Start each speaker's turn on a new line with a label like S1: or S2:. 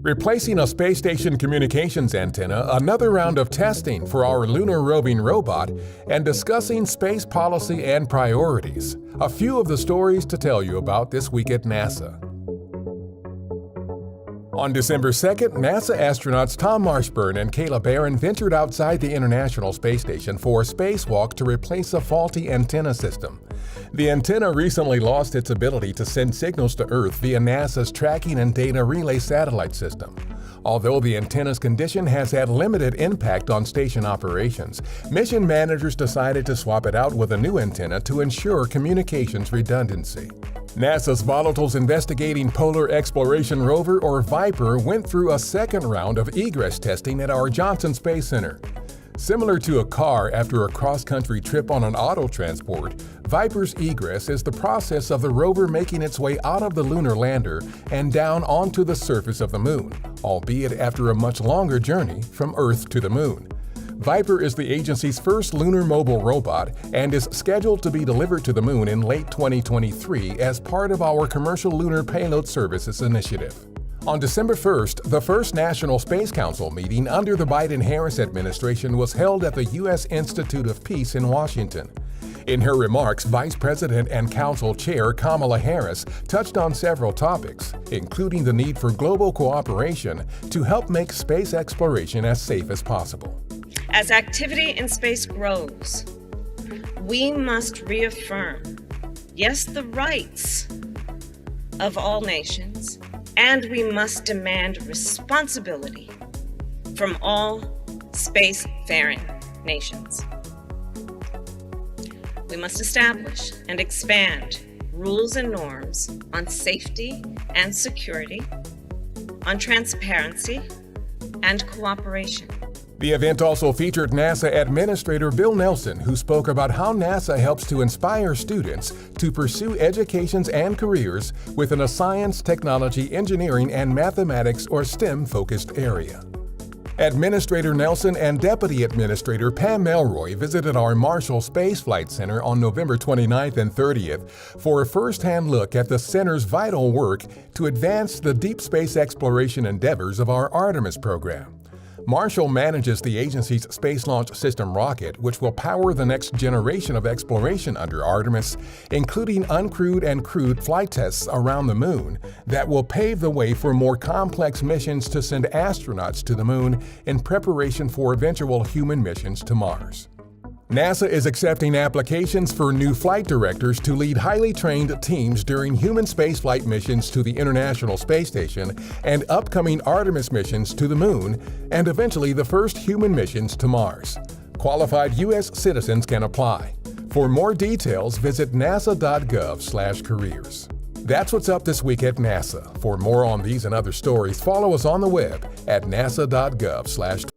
S1: Replacing a space station communications antenna, another round of testing for our lunar roving robot, and discussing space policy and priorities. A few of the stories to tell you about this week at NASA. On December 2nd, NASA astronauts Tom Marshburn and Kayla Barron ventured outside the International Space Station for a spacewalk to replace a faulty antenna system. The antenna recently lost its ability to send signals to Earth via NASA's Tracking and Data Relay satellite system. Although the antenna's condition has had limited impact on station operations, mission managers decided to swap it out with a new antenna to ensure communications redundancy. NASA's Volatiles Investigating Polar Exploration Rover, or VIPER, went through a second round of egress testing at our Johnson Space Center. Similar to a car after a cross-country trip on an auto transport, VIPER's egress is the process of the rover making its way out of the lunar lander and down onto the surface of the moon, albeit after a much longer journey from Earth to the moon. VIPER is the agency's first lunar mobile robot and is scheduled to be delivered to the moon in late 2023 as part of our Commercial Lunar Payload Services initiative. On December 1st, the first National Space Council meeting under the Biden-Harris administration was held at the U.S. Institute of Peace in Washington. In her remarks, Vice President and Council Chair Kamala Harris touched on several topics, including the need for global cooperation to help make space exploration as safe as possible.
S2: As activity in space grows, we must reaffirm, yes, the rights of all nations, and we must demand responsibility from all spacefaring nations. We must establish and expand rules and norms on safety and security, on transparency and cooperation.
S1: The event also featured NASA Administrator Bill Nelson, who spoke about how NASA helps to inspire students to pursue educations and careers within a science, technology, engineering, and mathematics or STEM-focused area. Administrator Nelson and Deputy Administrator Pam Melroy visited our Marshall Space Flight Center on November 29th and 30th for a first-hand look at the center's vital work to advance the deep space exploration endeavors of our Artemis program. Marshall manages the agency's Space Launch System rocket, which will power the next generation of exploration under Artemis, including uncrewed and crewed flight tests around the moon that will pave the way for more complex missions to send astronauts to the moon in preparation for eventual human missions to Mars. NASA is accepting applications for new flight directors to lead highly trained teams during human spaceflight missions to the International Space Station and upcoming Artemis missions to the Moon, and eventually the first human missions to Mars. Qualified U.S. citizens can apply. For more details, visit nasa.gov/careers. That's what's up this week at NASA. For more on these and other stories, follow us on the web at nasa.gov/2023.